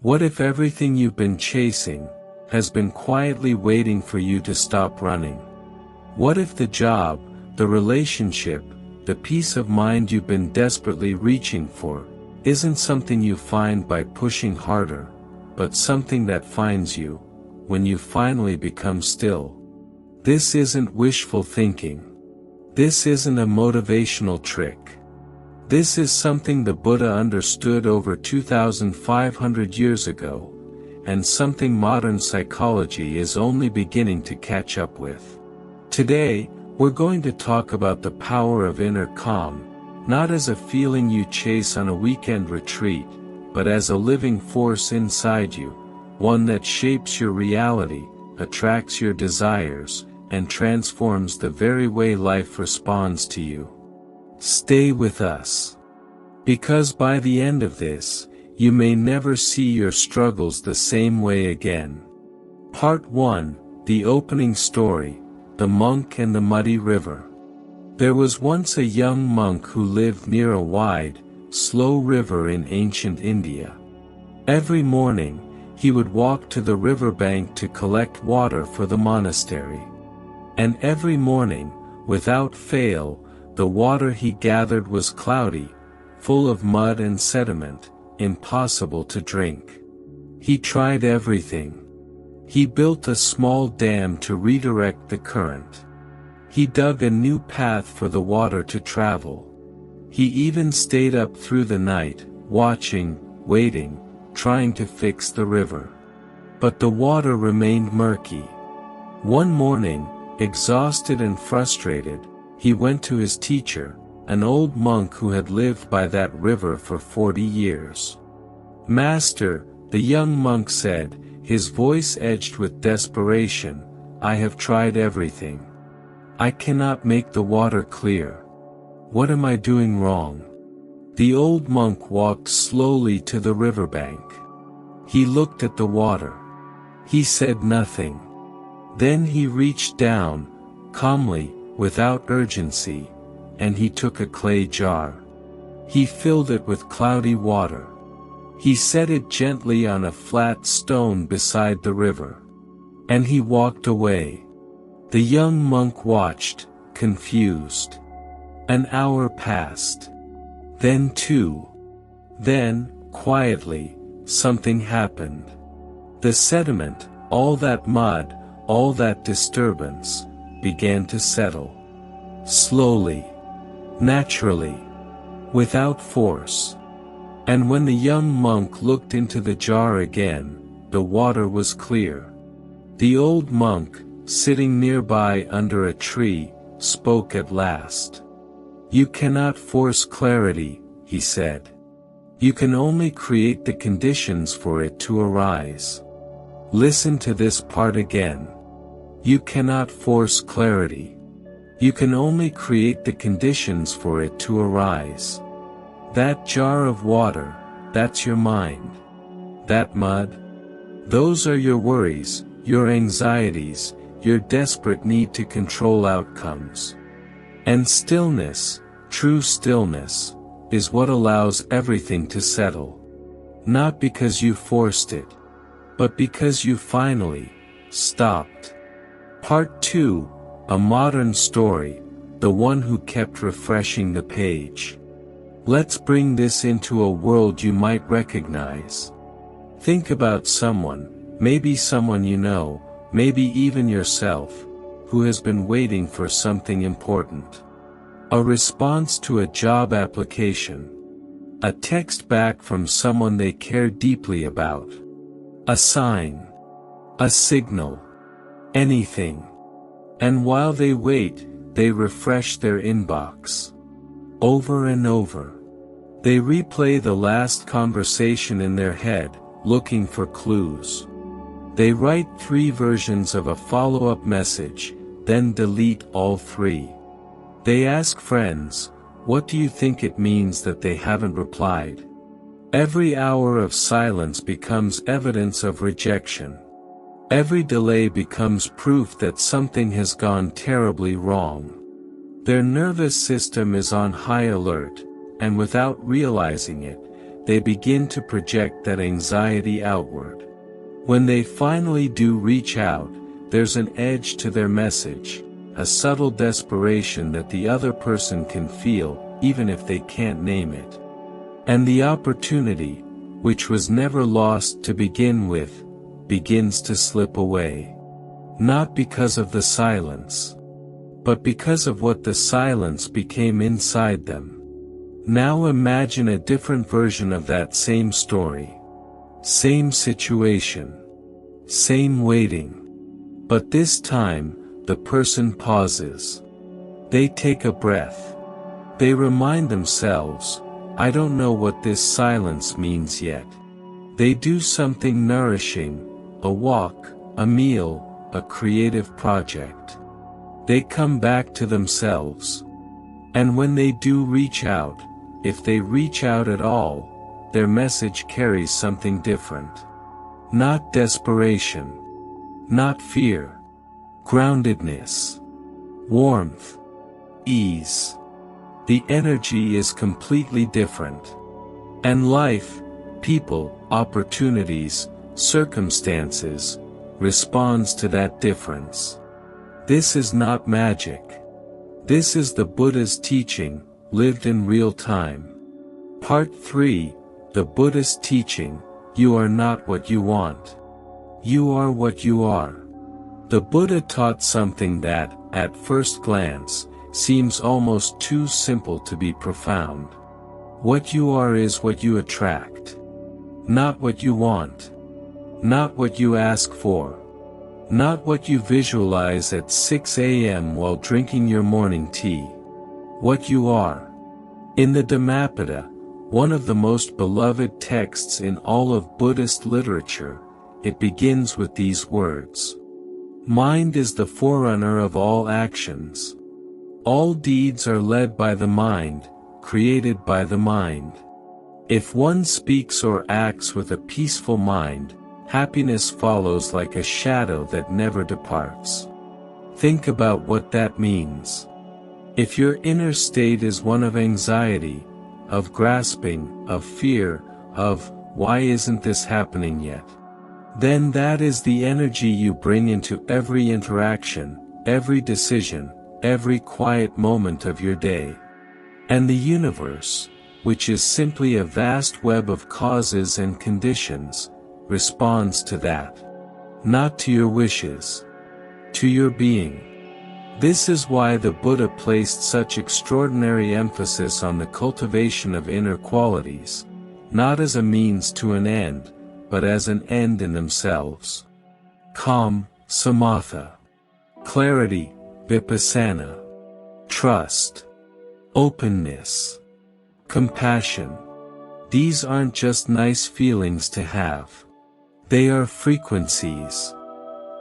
What if everything you've been chasing has been quietly waiting for you to stop running? What if the job, the relationship, the peace of mind you've been desperately reaching for, isn't something you find by pushing harder, but something that finds you, when you finally become still? This isn't wishful thinking. This isn't a motivational trick. This is something the Buddha understood over 2,500 years ago, and something modern psychology is only beginning to catch up with. Today, we're going to talk about the power of inner calm, not as a feeling you chase on a weekend retreat, but as a living force inside you, one that shapes your reality, attracts your desires, and transforms the very way life responds to you. Stay with us. Because by the end of this, you may never see your struggles the same way again. Part 1, the opening story, The Monk and the Muddy River. There was once a young monk who lived near a wide, slow river in ancient India. Every morning, he would walk to the riverbank to collect water for the monastery. And every morning, without fail, the water he gathered was cloudy, full of mud and sediment, impossible to drink. He tried everything. He built a small dam to redirect the current. He dug a new path for the water to travel. He even stayed up through the night, watching, waiting, trying to fix the river. But the water remained murky. One morning, exhausted and frustrated, he went to his teacher, an old monk who had lived by that river for 40 years. "Master," the young monk said, his voice edged with desperation, "I have tried everything. I cannot make the water clear. What am I doing wrong?" The old monk walked slowly to the riverbank. He looked at the water. He said nothing. Then he reached down, calmly, without urgency, and he took a clay jar. He filled it with cloudy water. He set it gently on a flat stone beside the river. And he walked away. The young monk watched, confused. An hour passed. Then 2. Then, quietly, something happened. The sediment, all that mud, all that disturbance, began to settle. Slowly. Naturally. Without force. And when the young monk looked into the jar again, the water was clear. The old monk, sitting nearby under a tree, spoke at last. "You cannot force clarity," he said. "You can only create the conditions for it to arise." Listen to this part again. You cannot force clarity. You can only create the conditions for it to arise. That jar of water, that's your mind. That mud? Those are your worries, your anxieties, your desperate need to control outcomes. And stillness, true stillness, is what allows everything to settle. Not because you forced it, but because you finally stopped. Part 2, a modern story, the one who kept refreshing the page. Let's bring this into a world you might recognize. Think about someone, maybe someone you know, maybe even yourself, who has been waiting for something important. A response to a job application. A text back from someone they care deeply about. A sign. A signal. Anything. And while they wait, they refresh their inbox. Over and over. They replay the last conversation in their head, looking for clues. They write 3 versions of a follow-up message, then delete all 3. They ask friends, "What do you think it means that they haven't replied?" Every hour of silence becomes evidence of rejection. Every delay becomes proof that something has gone terribly wrong. Their nervous system is on high alert, and without realizing it, they begin to project that anxiety outward. When they finally do reach out, there's an edge to their message, a subtle desperation that the other person can feel, even if they can't name it. And the opportunity, which was never lost to begin with, begins to slip away. Not because of the silence, but because of what the silence became inside them. Now imagine a different version of that same story. Same situation. Same waiting. But this time, the person pauses. They take a breath. They remind themselves, I don't know what this silence means yet. They do something nourishing, a walk, a meal, a creative project. They come back to themselves. And when they do reach out, if they reach out at all, their message carries something different. Not desperation. Not fear. Groundedness. Warmth. Ease. The energy is completely different. And life, people, opportunities, circumstances, responds to that difference. This is not magic. This is the Buddha's teaching, lived in real time. Part 3, the Buddhist teaching, you are not what you want. You are what you are. The Buddha taught something that, at first glance, seems almost too simple to be profound. What you are is what you attract. Not what you want. Not what you ask for. Not what you visualize at 6 a.m. while drinking your morning tea. What you are. In the Dhammapada, one of the most beloved texts in all of Buddhist literature, it begins with these words. Mind is the forerunner of all actions. All deeds are led by the mind, created by the mind. If one speaks or acts with a peaceful mind, happiness follows like a shadow that never departs. Think about what that means. If your inner state is one of anxiety, of grasping, of fear, of, why isn't this happening yet? Then that is the energy you bring into every interaction, every decision, every quiet moment of your day. And the universe, which is simply a vast web of causes and conditions, responds to that. Not to your wishes. To your being. This is why the Buddha placed such extraordinary emphasis on the cultivation of inner qualities, not as a means to an end, but as an end in themselves. Calm, samatha. Clarity, vipassana. Trust. Openness. Compassion. These aren't just nice feelings to have. They are frequencies.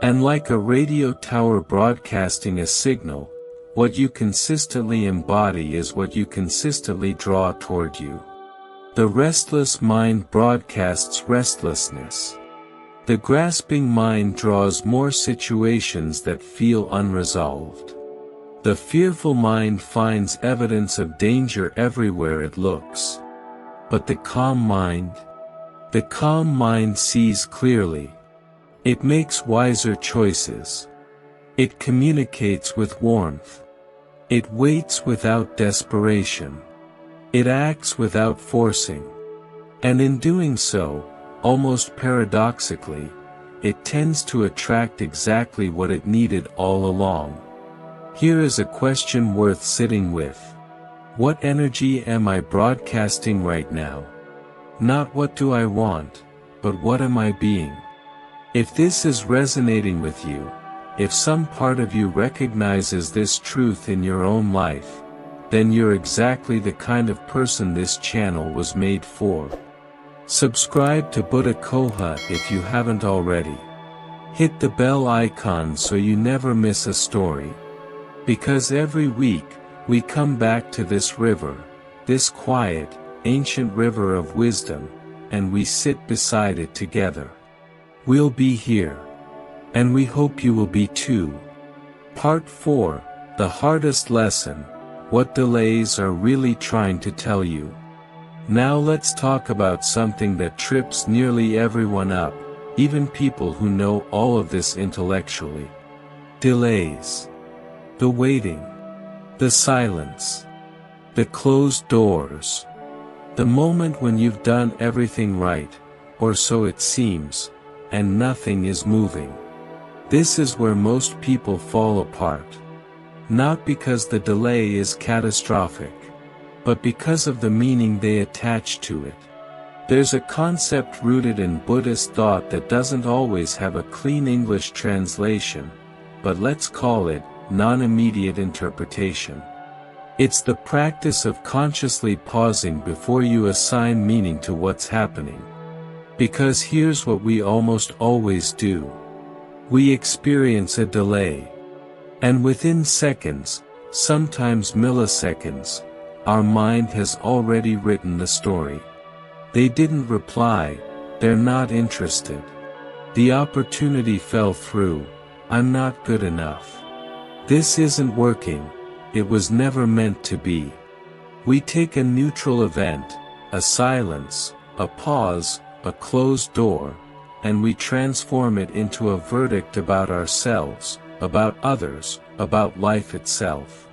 And like a radio tower broadcasting a signal, what you consistently embody is what you consistently draw toward you. The restless mind broadcasts restlessness. The grasping mind draws more situations that feel unresolved. The fearful mind finds evidence of danger everywhere it looks. But the calm mind sees clearly. It makes wiser choices. It communicates with warmth. It waits without desperation. It acts without forcing. And in doing so, almost paradoxically, it tends to attract exactly what it needed all along. Here is a question worth sitting with. What energy am I broadcasting right now? Not what do I want, but what am I being? If this is resonating with you, if some part of you recognizes this truth in your own life, then you're exactly the kind of person this channel was made for. Subscribe to Buddha Coha if you haven't already. Hit the bell icon so you never miss a story. Because every week, we come back to this river, this quiet, ancient river of wisdom, and we sit beside it together. We'll be here. And we hope you will be too. Part 4, the hardest lesson, what delays are really trying to tell you. Now let's talk about something that trips nearly everyone up, even people who know all of this intellectually. Delays. The waiting. The silence. The closed doors. The moment when you've done everything right, or so it seems, and nothing is moving. This is where most people fall apart. Not because the delay is catastrophic, but because of the meaning they attach to it. There's a concept rooted in Buddhist thought that doesn't always have a clean English translation, but let's call it non-immediate interpretation. It's the practice of consciously pausing before you assign meaning to what's happening. Because here's what we almost always do. We experience a delay. And within seconds, sometimes milliseconds, our mind has already written the story. They didn't reply, they're not interested. The opportunity fell through, I'm not good enough. This isn't working, it was never meant to be. We take a neutral event, a silence, a pause, a closed door, and we transform it into a verdict about ourselves, about others, about life itself.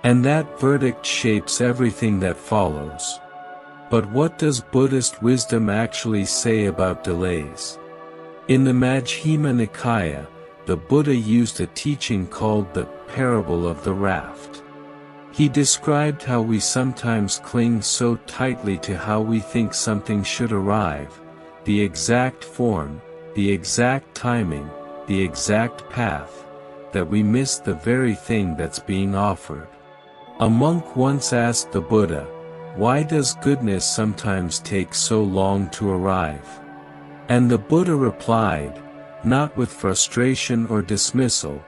And that verdict shapes everything that follows. But what does Buddhist wisdom actually say about delays? In the Majjhima Nikaya, the Buddha used a teaching called the parable of the raft. He described how we sometimes cling so tightly to how we think something should arrive, the exact form, the exact timing, the exact path, that we miss the very thing that's being offered. A monk once asked the Buddha, "Why does goodness sometimes take so long to arrive?" And the Buddha replied, not with frustration or dismissal,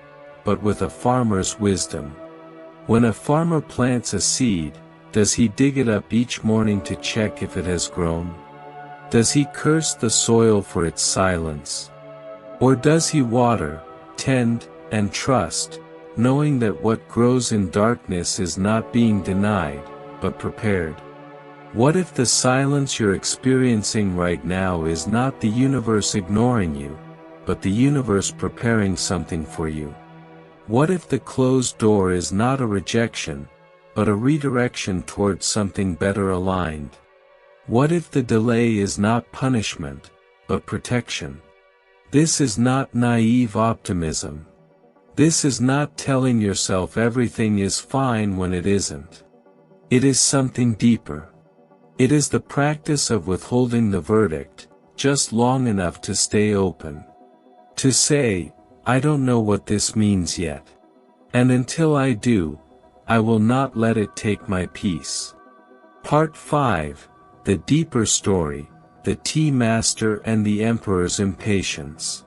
but with a farmer's wisdom. When a farmer plants a seed, does he dig it up each morning to check if it has grown? Does he curse the soil for its silence? Or does he water, tend, and trust, knowing that what grows in darkness is not being denied, but prepared? What if the silence you're experiencing right now is not the universe ignoring you, but the universe preparing something for you? What if the closed door is not a rejection, but a redirection towards something better aligned? What if the delay is not punishment, but protection? This is not naive optimism. This is not telling yourself everything is fine when it isn't. It is something deeper. It is the practice of withholding the verdict, just long enough to stay open. To say, I don't know what this means yet. And until I do, I will not let it take my peace. Part 5, The Deeper Story, the Tea Master and the Emperor's Impatience.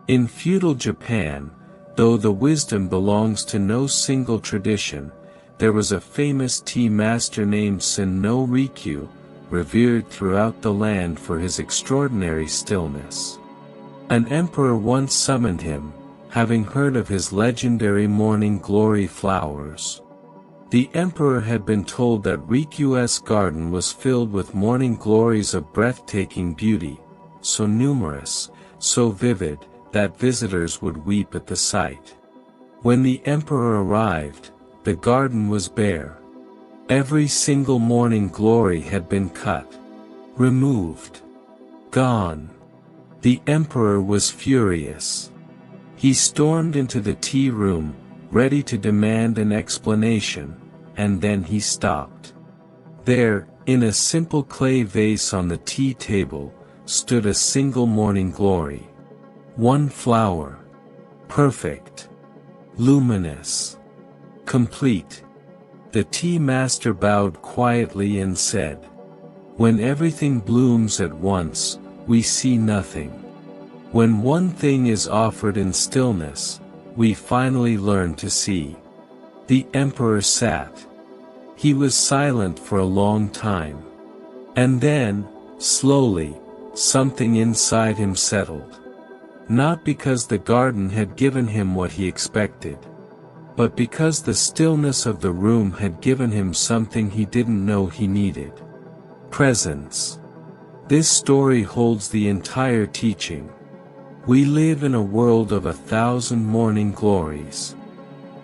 In feudal Japan, though the wisdom belongs to no single tradition, there was a famous tea master named Sen-no Rikyu, revered throughout the land for his extraordinary stillness. An emperor once summoned him, having heard of his legendary morning glory flowers. The emperor had been told that Rikyu's garden was filled with morning glories of breathtaking beauty, so numerous, so vivid, that visitors would weep at the sight. When the emperor arrived, the garden was bare. Every single morning glory had been cut, removed, gone. The emperor was furious. He stormed into the tea room, ready to demand an explanation, and then he stopped. There, in a simple clay vase on the tea table, stood a single morning glory. One flower. Perfect. Luminous. Complete. The tea master bowed quietly and said, "When everything blooms at once, we see nothing. When one thing is offered in stillness, we finally learn to see." The emperor sat. He was silent for a long time. And then, slowly, something inside him settled. Not because the garden had given him what he expected, but because the stillness of the room had given him something he didn't know he needed. Presence. This story holds the entire teaching. We live in a world of 1,000 morning glories.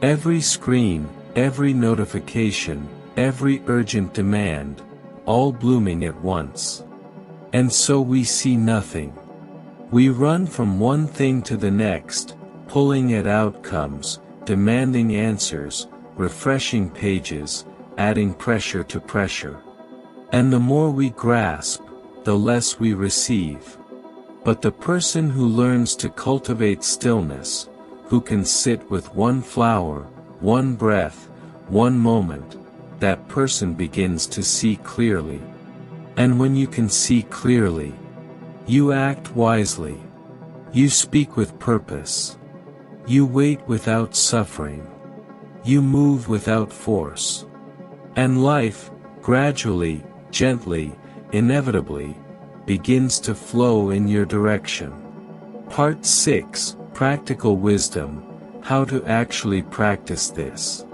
Every screen, every notification, every urgent demand, all blooming at once. And so we see nothing. We run from one thing to the next, pulling at outcomes, demanding answers, refreshing pages, adding pressure to pressure. And the more we grasp, the less we receive. But the person who learns to cultivate stillness, who can sit with one flower, one breath, one moment, that person begins to see clearly. And when you can see clearly, you act wisely. You speak with purpose. You wait without suffering. You move without force. And life, gradually, gently, inevitably, begins to flow in your direction. Part 6, Practical Wisdom, How to Actually Practice This.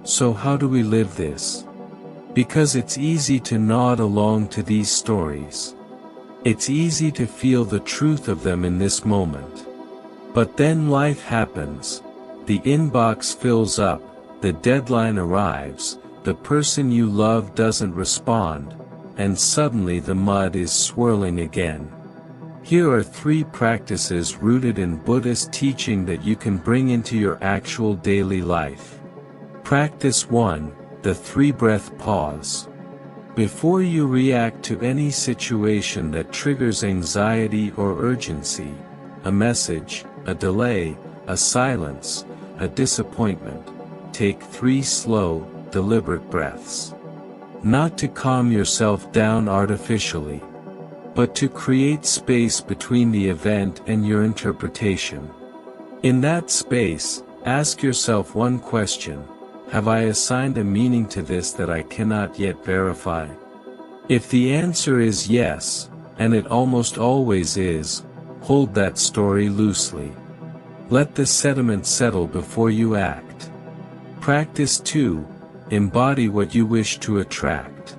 So how do we live this? Because it's easy to nod along to these stories. It's easy to feel the truth of them in this moment. But then life happens. The inbox fills up, the deadline arrives, the person you love doesn't respond, and suddenly the mud is swirling again. Here are 3 practices rooted in Buddhist teaching that you can bring into your actual daily life. Practice 1, the 3-breath pause. Before you react to any situation that triggers anxiety or urgency, a message, a delay, a silence, a disappointment, take 3 slow, deliberate breaths. Not to calm yourself down artificially, but to create space between the event and your interpretation. In that space, ask yourself one question: have I assigned a meaning to this that I cannot yet verify? If the answer is yes, and it almost always is, hold that story loosely. Let the sediment settle before you act. Practice 2, embody what you wish to attract.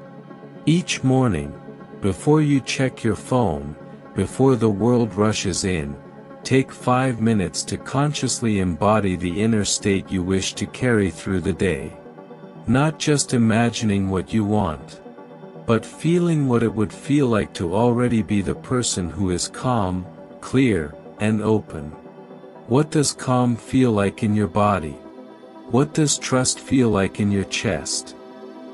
Each morning, before you check your phone, before the world rushes in, take 5 minutes to consciously embody the inner state you wish to carry through the day. Not just imagining what you want, but feeling what it would feel like to already be the person who is calm, clear, and open. What does calm feel like in your body? What does trust feel like in your chest?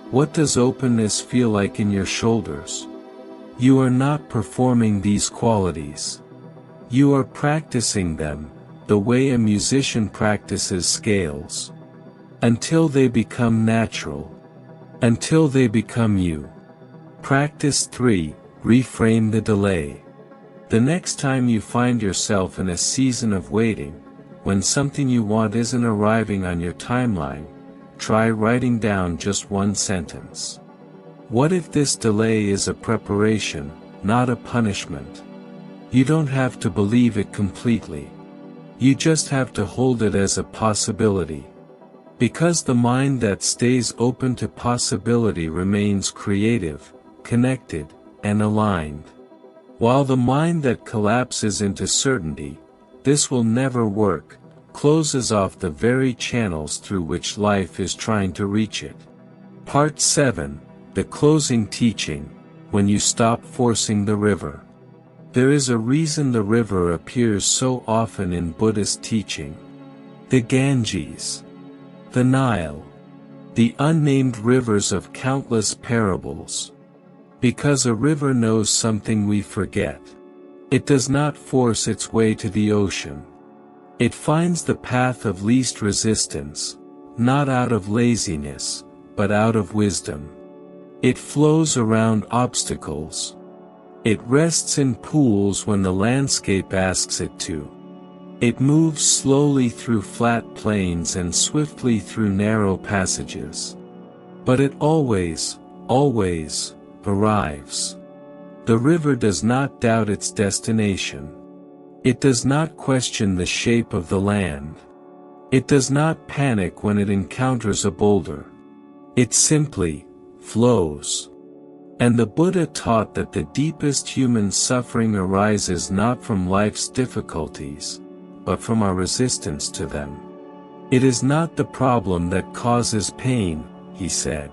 What does openness feel like in your shoulders? You are not performing these qualities. You are practicing them, the way a musician practices scales. Until they become natural. Until they become you. Practice 3, reframe the delay. The next time you find yourself in a season of waiting, when something you want isn't arriving on your timeline, try writing down just one sentence. What if this delay is a preparation, not a punishment? You don't have to believe it completely. You just have to hold it as a possibility. Because the mind that stays open to possibility remains creative, connected, and aligned. While the mind that collapses into certainty, this will never work, closes off the very channels through which life is trying to reach it. Part 7, the closing teaching, when you stop forcing the river. There is a reason the river appears so often in Buddhist teaching. The Ganges, the Nile, the unnamed rivers of countless parables. Because a river knows something we forget. It does not force its way to the ocean. It finds the path of least resistance, not out of laziness, but out of wisdom. It flows around obstacles. It rests in pools when the landscape asks it to. It moves slowly through flat plains and swiftly through narrow passages. But it always arrives. The river does not doubt its destination. It does not question the shape of the land. It does not panic when it encounters a boulder. It simply flows. And the Buddha taught that the deepest human suffering arises not from life's difficulties, but from our resistance to them. It is not the problem that causes pain, he said.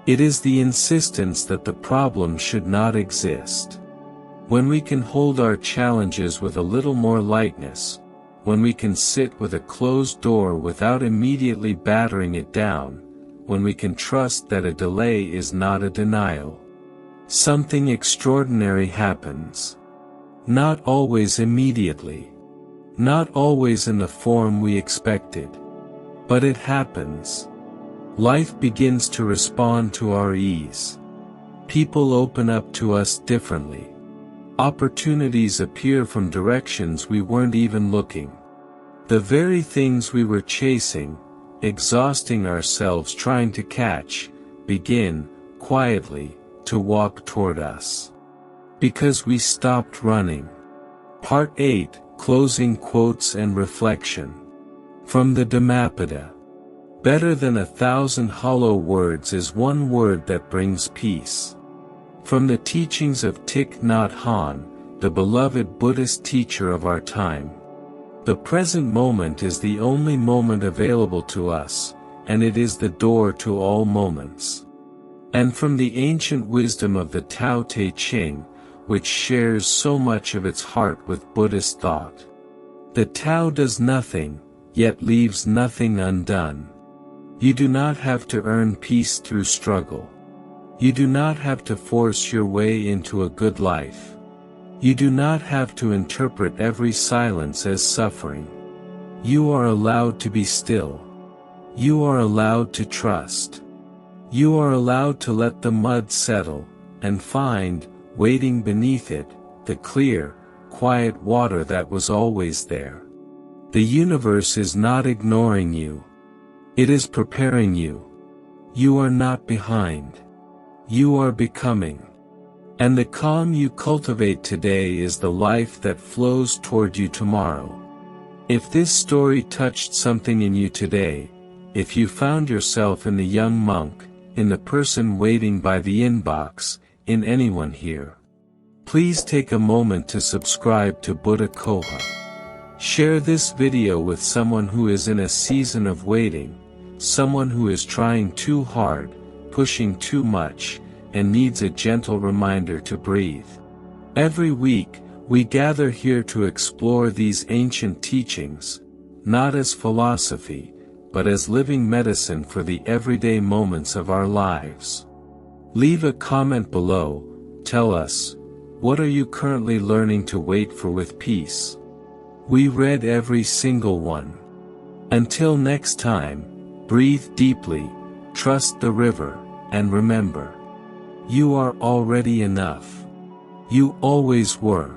It is the insistence that the problem should not exist. When we can hold our challenges with a little more lightness, when we can sit with a closed door without immediately battering it down, when we can trust that a delay is not a denial, something extraordinary happens. Not always immediately. Not always in the form we expected. But it happens. Life begins to respond to our ease. People open up to us differently. Opportunities appear from directions we weren't even looking. The very things we were chasing, exhausting ourselves trying to catch, begin, quietly, to walk toward us. Because we stopped running. Part 8, Closing Quotes and Reflection. From the Dhammapada. Better than 1,000 hollow words is one word that brings peace. From the teachings of Thich Nhat Hanh, the beloved Buddhist teacher of our time. The present moment is the only moment available to us, and it is the door to all moments. And from the ancient wisdom of the Tao Te Ching, which shares so much of its heart with Buddhist thought. The Tao does nothing, yet leaves nothing undone. You do not have to earn peace through struggle. You do not have to force your way into a good life. You do not have to interpret every silence as suffering. You are allowed to be still. You are allowed to trust. You are allowed to let the mud settle, and find, waiting beneath it, the clear, quiet water that was always there. The universe is not ignoring you. It is preparing you. You are not behind. You are becoming. And the calm you cultivate today is the life that flows toward you tomorrow. If this story touched something in you today, if you found yourself in the young monk, in the person waiting by the inbox, in anyone here, please take a moment to subscribe to Buddha Coha. Share this video with someone who is in a season of waiting, someone who is trying too hard, pushing too much, and needs a gentle reminder to breathe. Every week, we gather here to explore these ancient teachings, not as philosophy, but as living medicine for the everyday moments of our lives. Leave a comment below, tell us, what are you currently learning to wait for with peace? We read every single one. Until next time, breathe deeply, trust the river, and remember, you are already enough. You always were.